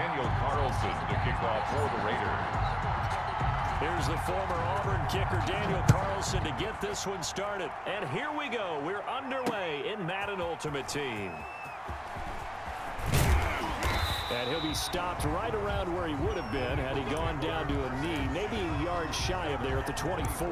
Daniel Carlson to kick off for the Raiders. Here's the former Auburn kicker Daniel Carlson to get this one started. And here we go. We're underway in Madden Ultimate Team. And he'll be stopped right around where he would have been had he gone down to a knee, maybe a yard shy of there at the 24.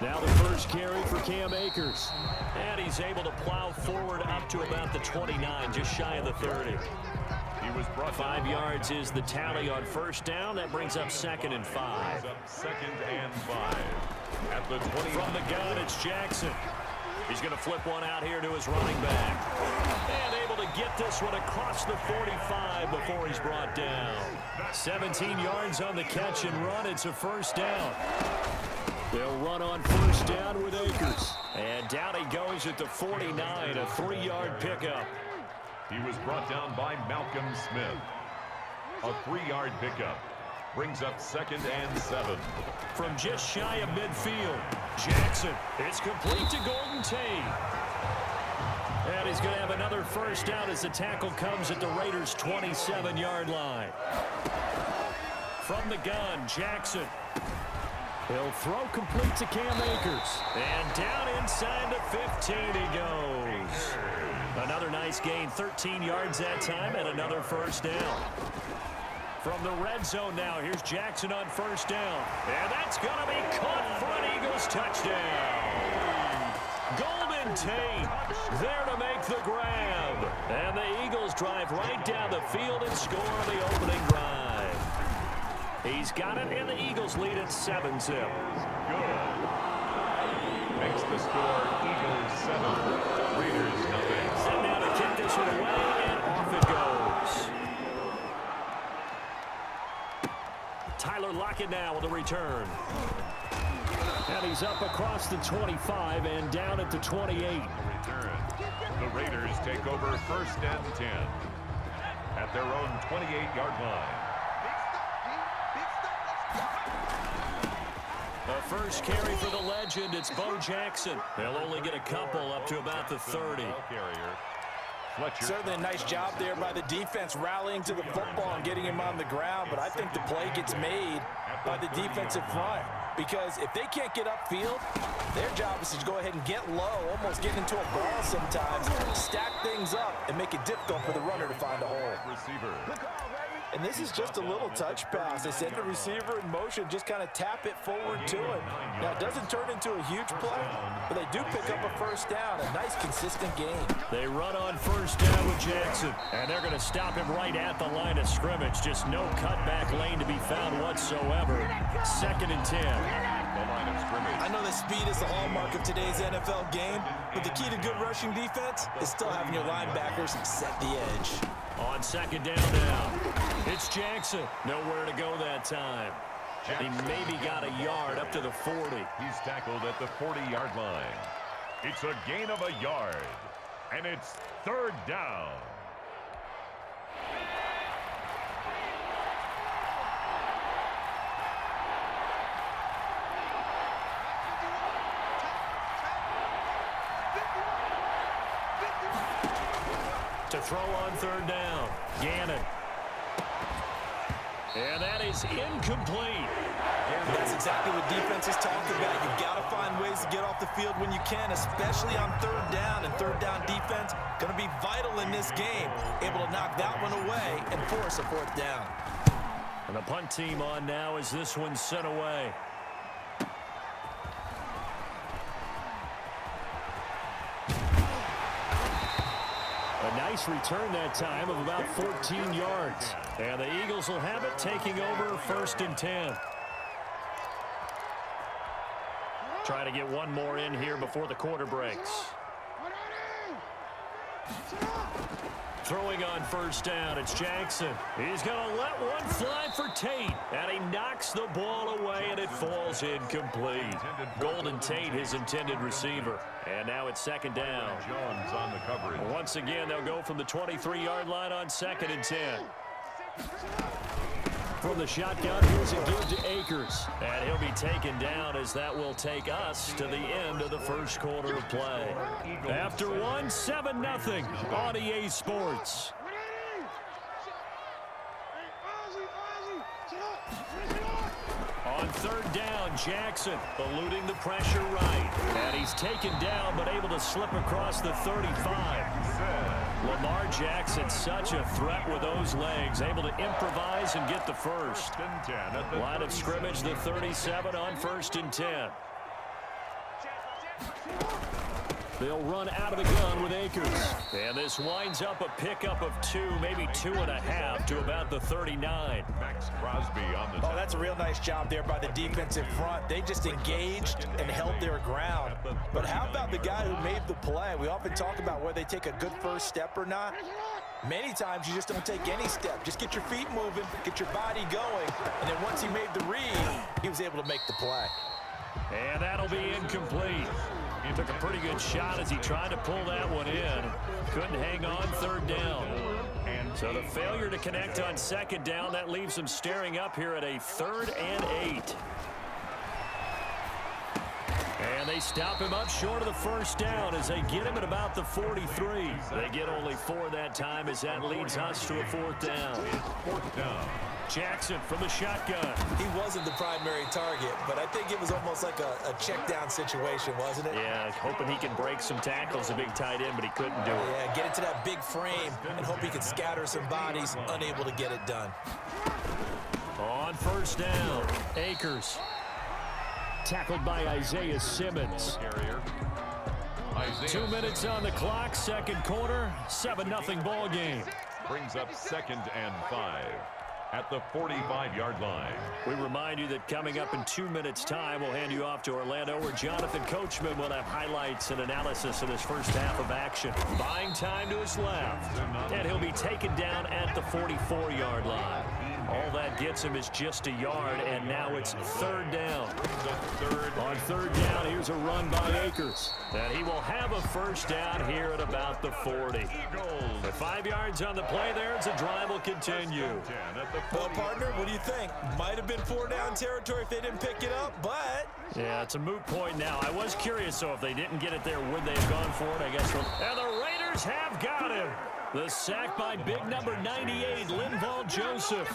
Now the first carry for Cam Akers. And he's able to plow forward up to about the 29, just shy of the 30. He was brought 5 yards is the tally on first down. That brings up 2nd and 5. Second and 5. At the 20. From the gun, it's Jackson. He's going to flip one out here to his running back. And able to get this one across the 45 before he's brought down. 17 yards on the catch and run. It's a first down. They'll run on first down with Akers. And down he goes at the 49, a 3-yard pickup. He was brought down by Malcolm Smith. A 3-yard pickup. Brings up 2nd and 7. From just shy of midfield, Jackson. It's complete to Golden Tate. And he's going to have another first down as the tackle comes at the Raiders' 27-yard line. From the gun, Jackson. He'll throw complete to Cam Akers. And down inside the 15 he goes. Another nice gain, 13 yards that time, and another first down. From the red zone now, here's Jackson on first down. And that's going to be caught for an Eagles touchdown. Golden Tate there to make the grab. And the Eagles drive right down the field and score on the opening drive. He's got it, and the Eagles lead at 7-zip. Good. Makes the score Eagles 7, Raiders nothing. And now to kick this one away, and off it goes. Tyler Lockett now with the return. And he's up across the 25 and down at the 28. Return. The Raiders take over 1st and 10 at their own 28-yard line. The first carry for the legend, it's Bo Jackson. They'll only get a couple up to about the 30. Certainly a nice job there by the defense rallying to the football and getting him on the ground, but I think the play gets made by the defensive front because if they can't get upfield, their job is to go ahead and get low, almost get into a ball sometimes, stack things up, and make it difficult for the runner to find a hole. Receiver. And this is just a little touch pass. They send the receiver in motion, just kind of tap it forward to him. Now, it doesn't turn into a huge play, but they do pick up a first down, a nice, consistent game. They run on first down with Jackson, and they're going to stop him right at the line of scrimmage. Just no cutback lane to be found whatsoever. 2nd and 10. I know that speed is the hallmark of today's NFL game, but the key to good rushing defense is still having your linebackers set the edge. On 2nd down now, it's Jackson. Nowhere to go that time. He maybe got a yard up to the 40. He's tackled at the 40-yard line. It's a gain of a yard, and it's 3rd down. To throw on 3rd down, Gannon. And that is incomplete. That's exactly what defenses talk about. You've got to find ways to get off the field when you can, especially on 3rd down. And 3rd down defense going to be vital in this game. Able to knock that one away and force a 4th down. And the punt team on now as this one's sent away. A nice return that time of about 14 yards. And the Eagles will have it, taking over 1st and 10. Try to get one more in here before the quarter breaks. Throwing on 1st down, it's Jackson. He's going to let one fly for Tate. And he knocks the ball away, and it falls incomplete. Golden Tate, his intended receiver. And now it's 2nd down. Jones on the coverage. Once again, they'll go from the 23-yard line on 2nd and 10. From the shotgun, here's a give to Akers. And he'll be taken down as that will take us to the end of the first quarter of play. After one, 7-0 on EA Sports. On third down, Jackson eluding the pressure right. And he's taken down but able to slip across the 35. Lamar Jackson, such a threat with those legs, able to improvise and get the first. Line of scrimmage, the 37 on 1st and 10. They'll run out of the gun with Akers. And this winds up a pickup of 2, maybe 2.5 to about the 39. Max Crosby on the Oh, that's a real nice job there by the defensive front. They just engaged and held their ground. But how about the guy who made the play? We often talk about whether they take a good first step or not. Many times you just don't take any step. Just get your feet moving, get your body going. And then once he made the read, he was able to make the play. And that'll be incomplete. He took a pretty good shot as he tried to pull that one in. Couldn't hang on third down. So the failure to connect on second down, that leaves him staring up here at a 3rd and 8. And they stop him up short of the first down as they get him at about the 43. They get only 4 that time as that leads us to a 4th down. 4th down. Jackson from the shotgun. He wasn't the primary target, but I think it was almost like a check down situation, wasn't it? Yeah, hoping he can break some tackles, a big tight end, but he couldn't do it. Yeah, get into that big frame and hope he can scatter some bodies, unable to get it done. On 1st down, Akers. Tackled by Isaiah Simmons. 2 minutes on the clock, second quarter, 7-0 ball game. Brings up 2nd and 5 at the 45-yard line. We remind you that coming up in 2 minutes' time, we'll hand you off to Orlando, where Jonathan Coachman will have highlights and analysis of this first half of action. Buying time to his left, and he'll be taken down at the 44-yard line. All that gets him is just a yard, and now it's 3rd down. On 3rd down, here's a run by Akers. And he will have a first down here at about the 40. With 5 yards on the play there, the drive will continue. Well, partner, what do you think? Might have been 4-down territory if they didn't pick it up, but... Yeah, it's a moot point now. I was curious, so if they didn't get it there, would they have gone for it? I guess. And the Raiders have got him. The sack by big number 98, Linval Joseph.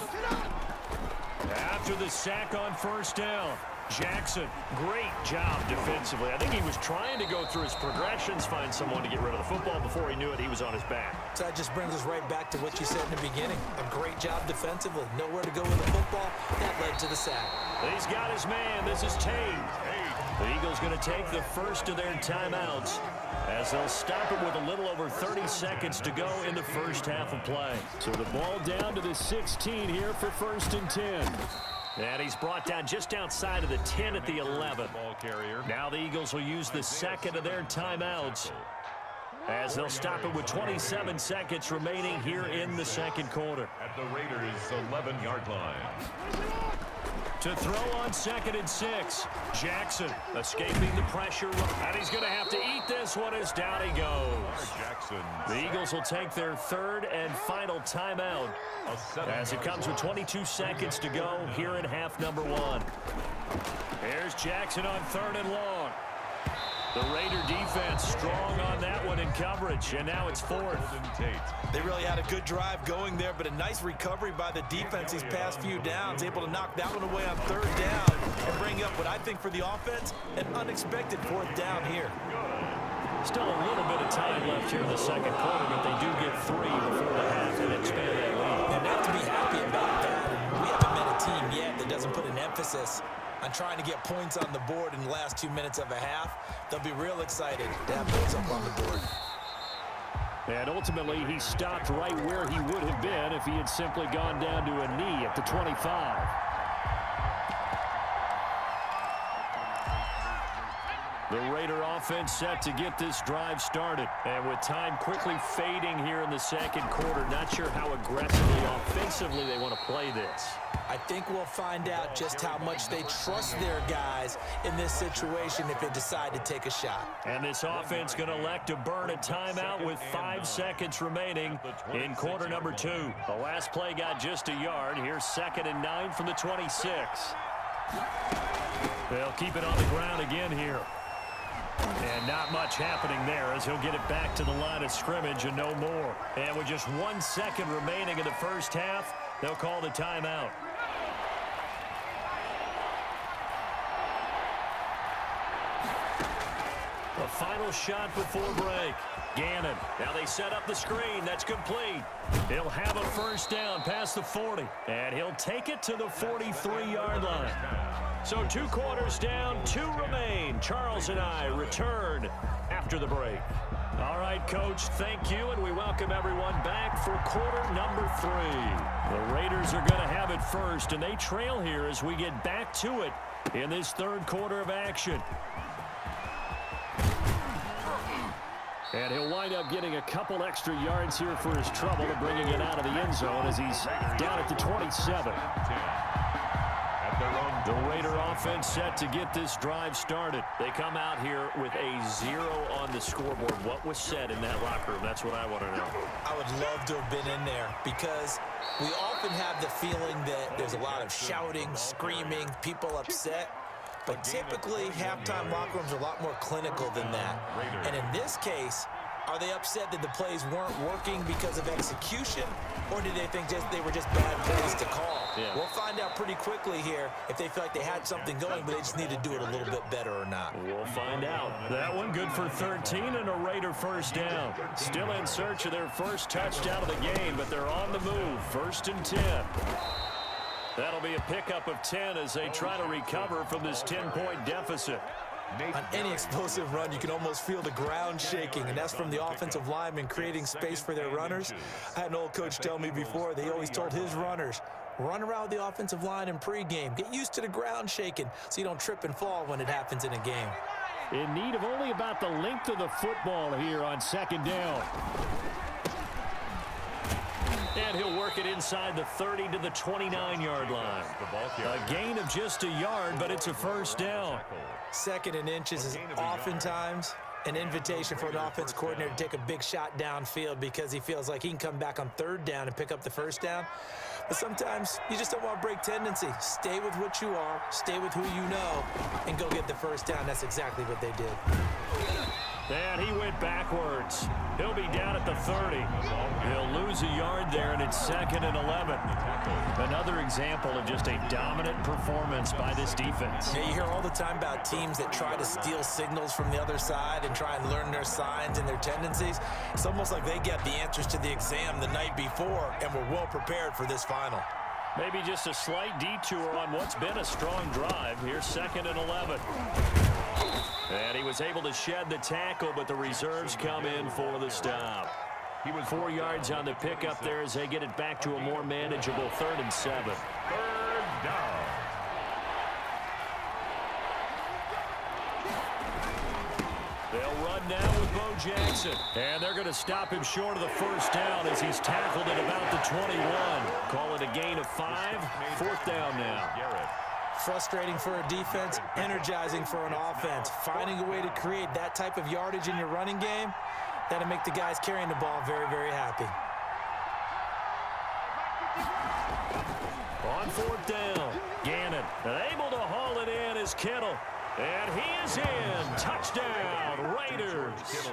After the sack on 1st down, Jackson, great job defensively. I think he was trying to go through his progressions, find someone to get rid of the football. Before he knew it, he was on his back. So that just brings us right back to what you said in the beginning. A great job defensively. Nowhere to go with the football. That led to the sack. He's got his man. This is Tate. The Eagles going to take the first of their timeouts as they'll stop it with a little over 30 seconds to go in the first half of play. So the ball down to the 16 here for 1st and 10. And he's brought down just outside of the 10 at the 11. Now the Eagles will use the second of their timeouts as they'll stop it with 27 seconds remaining here in the second quarter. At the Raiders' 11-yard line. To throw on 2nd and 6. Jackson escaping the pressure. And he's going to have to eat this one as down he goes. The Eagles will take their 3rd and final timeout as it comes with 22 seconds to go here in half number 1. Here's Jackson on 3rd and long. The Raider defense strong on that one in coverage, and now it's 4th. They really had a good drive going there, but a nice recovery by the defense these past few downs, able to knock that one away on 3rd down and bring up what I think for the offense, an unexpected 4th down here. Still a little bit of time left here in the second quarter, but they do get 3 before the half and expand that lead. And they have to be happy about that. We haven't met a team yet that doesn't put an emphasis on trying to get points on the board in the last 2 minutes of a half. They'll be real excited to have those up on the board. And ultimately, he stopped right where he would have been if he had simply gone down to a knee at the 25. The Raider offense set to get this drive started. And with time quickly fading here in the second quarter, not sure how aggressively, offensively they want to play this. I think we'll find out just how much they trust their guys in this situation if they decide to take a shot. And this offense going to elect to burn a timeout with 5 seconds remaining in quarter number 2. The last play got just a yard. Here's 2nd and 9 from the 26. They'll keep it on the ground again here. And not much happening there as he'll get it back to the line of scrimmage and no more. And with just 1 second remaining in the first half, they'll call the timeout. The final shot before break. Gannon. Now they set up the screen. That's complete. He'll have a first down past the 40. And he'll take it to the 43-yard line. So 2 quarters down, 2 remain. Charles and I return after the break. All right, Coach, thank you, and we welcome everyone back for quarter number 3. The Raiders are going to have it first, and they trail here as we get back to it in this 3rd quarter of action. And he'll wind up getting a couple extra yards here for his trouble and bringing it out of the end zone as he's down at the 27. The Raider offense set to get this drive started. They come out here with a 0 on the scoreboard. What was said in that locker room? That's what I want to know. I would love to have been in there because we often have the feeling that there's a lot of shouting, screaming, people upset. But typically, halftime locker rooms are a lot more clinical than that. And in this case, are they upset that the plays weren't working because of execution, or did they think they were just bad plays to call? Yeah. We'll find out pretty quickly here if they feel like they had something going, but they just need to do it a little bit better or not. We'll find out. That one good for 13 and a Raider first down. Still in search of their first touchdown of the game, but they're on the move. 1st and 10. That'll be a pickup of 10 as they try to recover from this 10-point deficit. On any explosive run, you can almost feel the ground shaking, and that's from the offensive linemen creating space for their runners. I had an old coach tell me before, they always told his runners, run around the offensive line in pregame. Get used to the ground shaking so you don't trip and fall when it happens in a game. In need of only about the length of the football here on 2nd down. And he'll work it inside the 30 to the 29-yard line. A gain of just a yard, but it's a first down. 2nd and inches is oftentimes an invitation for an offense coordinator to take a big shot downfield because he feels like he can come back on 3rd down and pick up the first down. But sometimes you just don't want to break tendency. Stay with what you are, stay with who you know, and go get the first down. That's exactly what they did. And he went backwards. He'll be down at the 30. He'll lose a yard there, and it's 2nd and 11. Another example of just a dominant performance by this defense. Yeah, you hear all the time about teams that try to steal signals from the other side and try and learn their signs and their tendencies. It's almost like they get the answers to the exam the night before and were well prepared for this final. Maybe just a slight detour on what's been a strong drive. Here's 2nd and 11. And he was able to shed the tackle, but the reserves come in for the stop. He was 4 yards on the pickup there as they get it back to a more manageable 3rd and 7. 3rd down. They'll run now with Bo Jackson. And they're going to stop him short of the first down as he's tackled at about the 21. Call it a gain of 5. 4th down now. Frustrating for a defense, energizing for an offense. Finding a way to create that type of yardage in your running game, that'll make the guys carrying the ball very, very happy. On 4th down, Gannon able to haul it in as Kittle. And he is in. Touchdown, Raiders.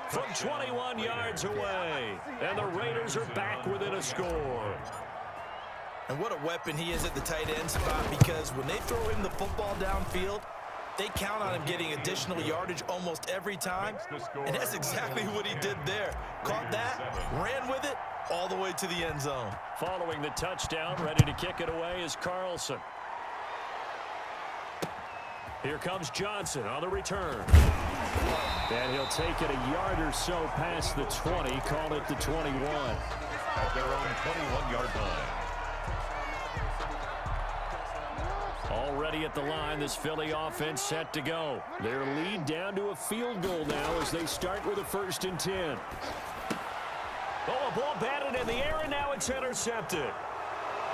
From 21 yards away. And the Raiders are back within a score. And what a weapon he is at the tight end spot, because when they throw him the football downfield, they count on him getting additional yardage almost every time. And that's exactly what he did there. Caught that, ran with it, all the way to the end zone. Following the touchdown, ready to kick it away is Carlson. Here comes Johnson on the return. And he'll take it a yard or so past the 20, call it the 21. At their own 21-yard line. Already at the line, this Philly offense set to go. Their lead down to a field goal now as they start with a 1st and 10. Oh, a ball batted in the air, and now it's intercepted.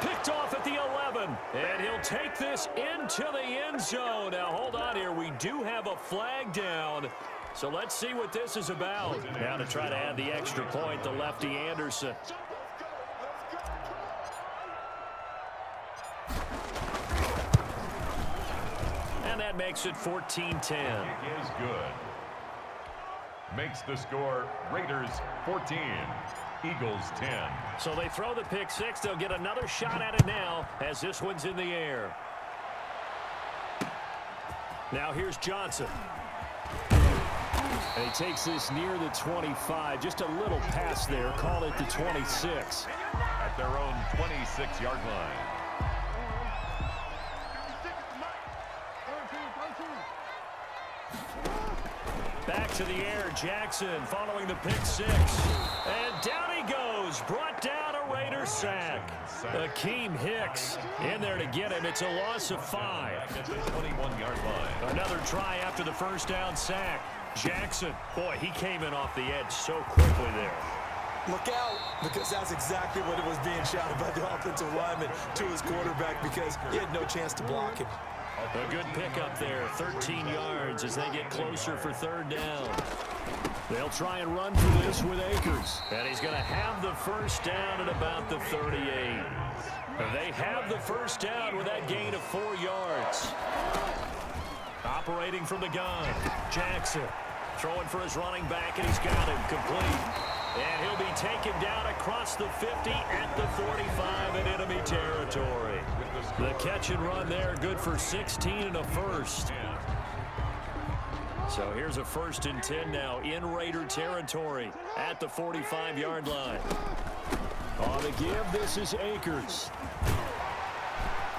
Picked off at the 11. And he'll take this into the end zone. Now, hold on here. We do have a flag down. So let's see what this is about. Now to try to add the extra point, the lefty Anderson. And that makes it 14-10. It is good. Makes the score Raiders 14, Eagles 10. So they throw the pick six. They'll get another shot at it now as this one's in the air. Now here's Johnson. And he takes this near the 25. Just a little pass there. Call it the 26. At their own 26-yard line. Back to the air, Jackson following the pick six. And down he goes, brought down a Raider sack. Akeem Hicks in there to get him. It's a loss of 5. At the 21-yard line. Another try after the first down sack. Jackson, boy, he came in off the edge so quickly there. Look out, because that's exactly what it was being shouted by the offensive lineman to his quarterback, because he had no chance to block him. A good pickup there, 13 yards as they get closer for third down. They'll try and run for this with Akers. And he's going to have the first down at about the 38. They have the first down with that gain of 4 yards. Operating from the gun, Jackson throwing for his running back, and he's got him complete. And he'll be taken down across the 50 at the 45 in enemy territory. The catch and run there, good for 16 and a first. So here's a 1st and 10 now in Raider territory at the 45-yard line. On the give, this is Akers.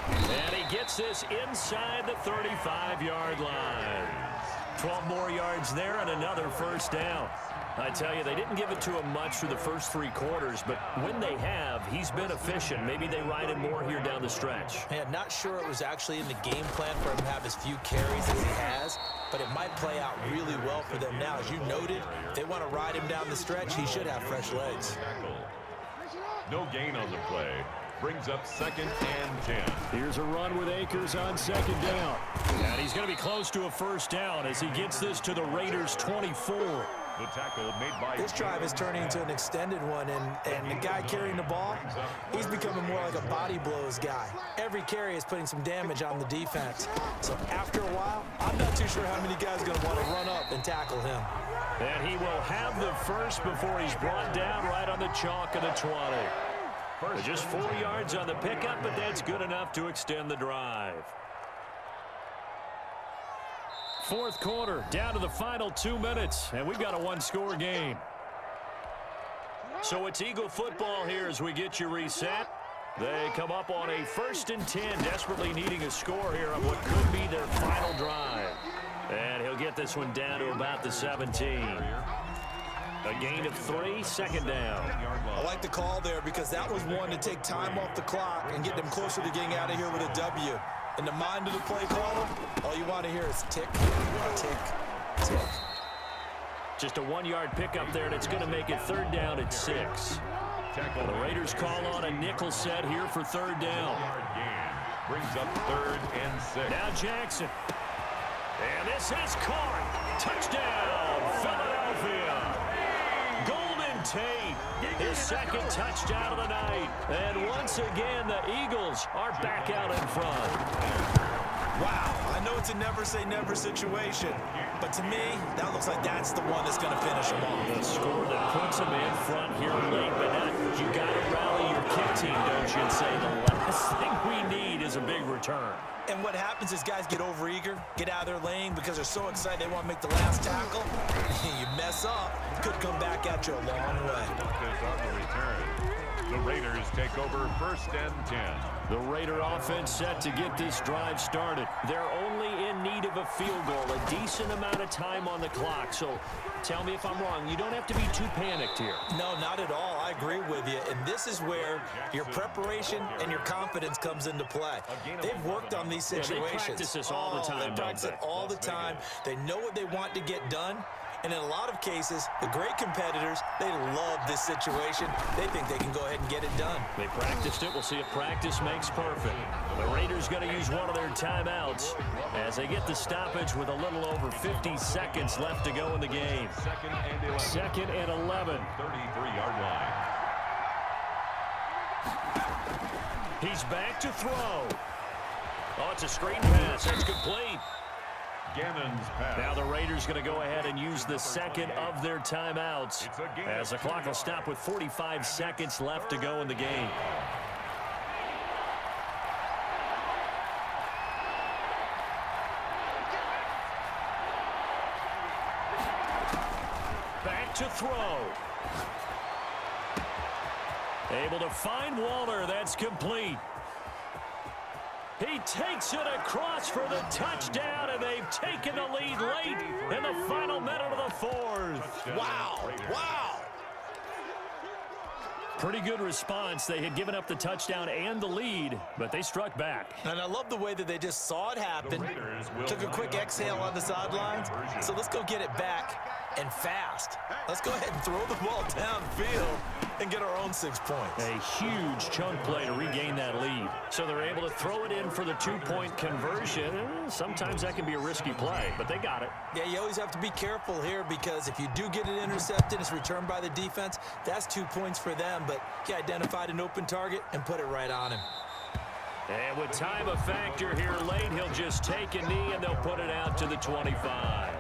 And he gets this inside the 35-yard line. 12 more yards there and another first down. I tell you, they didn't give it to him much for the first 3 quarters, but when they have, he's been efficient. Maybe they ride him more here down the stretch. Yeah, not sure it was actually in the game plan for him to have as few carries as he has, but it might play out really well for them now. As you noted, if they want to ride him down the stretch, he should have fresh legs. No gain on the play. Brings up 2nd and 10. Here's a run with Akers on 2nd down. And he's going to be close to a first down as he gets this to the Raiders' 24. The tackle made by this drive is turning into an extended one, and the guy carrying the ball, he's becoming more like a body blows guy. Every carry is putting some damage on the defense. So after a while, I'm not too sure how many guys are going to want to run up and tackle him. And he will have the first before he's brought down right on the chalk of the 20. Just 4 yards on the pickup, but that's good enough to extend the drive. 4th quarter, down to the final 2 minutes, and we've got a 1-score game. So it's Eagle football here as we get you reset. They come up on a 1st and 10, desperately needing a score here on what could be their final drive. And he'll get this one down to about the 17. A gain of 3, 2nd down. I like the call there because that was one to take time off the clock and get them closer to getting out of here with a W. In the mind of the play caller, all you want to hear is tick, tick, tick. Just a 1-yard pickup there, and it's going to make it 3rd down at 6. The Raiders call on a nickel set here for 3rd down. Brings up 3rd and 6. Now Jackson. And this is caught. Touchdown, Philadelphia. Golden Tate, his 2nd touchdown of the night. And once again, the Eagles are back out in front. Wow, I know it's a never say never situation, but to me, that looks like that's the one that's going to finish them off. The score that puts them in front here late, but you got to rally your kick team, don't you, and say the last thing we need is a big return. And what happens is guys get overeager, get out of their lane because they're so excited they want to make the last tackle. You mess up, could come back at you a long way. On the return. The Raiders take over 1st and 10. The Raider offense set to get this drive started. They're only in need of a field goal, a decent amount of time on the clock. So tell me if I'm wrong. You don't have to be too panicked here. No, not at all. I agree with you. And this is where your preparation and your confidence comes into play. They've worked on these situations. They practice this all the time. They practice it all the time. They know what they want to get done. And in a lot of cases, the great competitors, they love this situation. They think they can go ahead and get it done. They practiced it. We'll see if practice makes perfect. The Raiders going to use one of their timeouts as they get the stoppage with a little over 50 seconds left to go in the game. Second and 11. 33-yard line. He's back to throw. Oh, it's a screen pass. That's complete. Gannon's pass. Now the Raiders going to go ahead and use the second of their timeouts as the clock will stop with 45 seconds left to go in the game. Back to throw. Able to find Waller. That's complete. He takes it across for the touchdown, and they've taken the lead late in the final minute of the fourth. Wow. Wow. Pretty good response. They had given up the touchdown and the lead, but they struck back. And I love the way that they just saw it happen, took a quick exhale on the sidelines. So let's go get it back and fast. Let's go ahead and throw the ball downfield and get our own 6 points. A huge chunk play to regain that lead. So they're able to throw it in for the 2-point conversion. Sometimes that can be a risky play, but they got it. Yeah, you always have to be careful here because if you do get it intercepted, it's returned by the defense, that's 2 points for them. But he identified an open target and put it right on him. And with time a factor here late, he'll just take a knee and they'll put it out to the 25.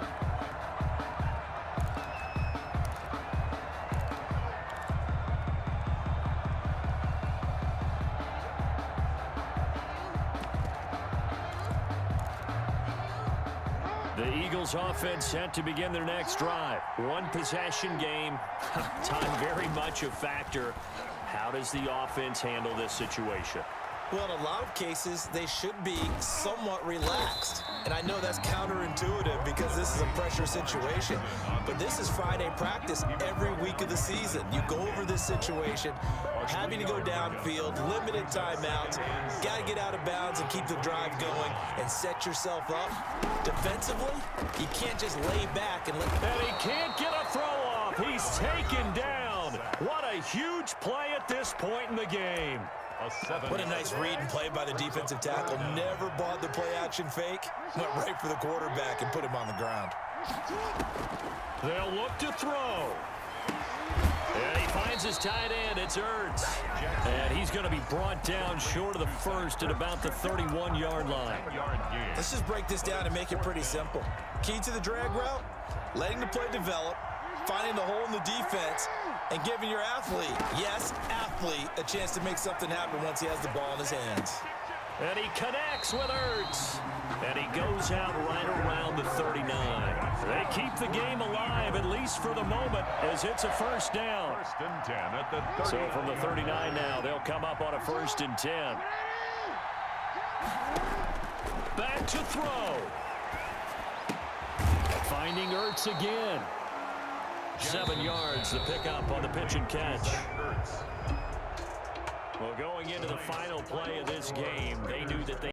The Eagles offense set to begin their next drive. One possession game. Time very much a factor. How does the offense handle this situation? Well, in a lot of cases, they should be somewhat relaxed. And I know that's counterintuitive because this is a pressure situation. But this is Friday practice every week of the season. You go over this situation, having to go downfield, limited timeouts, got to get out of bounds and keep the drive going and set yourself up. Defensively, you can't just lay back and let... And he can't get a throw off. He's taken down. What a huge play at this point in the game. What a nice read and play by the defensive tackle. Never bought the play-action fake. Went right for the quarterback and put him on the ground. They'll look to throw. And he finds his tight end. It's Ertz. And he's going to be brought down short of the first at about the 31-yard line. Let's just break this down and make it pretty simple. Key to the drag route, letting the play develop, finding the hole in the defense, and giving your athlete, yes, athlete, a chance to make something happen once he has the ball in his hands. And he connects with Ertz. And he goes out right around the 39. They keep the game alive, at least for the moment, as it's a first down. First and 10 at the 30. So from the 39 now, they'll come up on a 1st and 10. Back to throw. Finding Ertz again. 7 yards, the pickup on the pitch and catch. Well, going into the final play of this game, they knew that they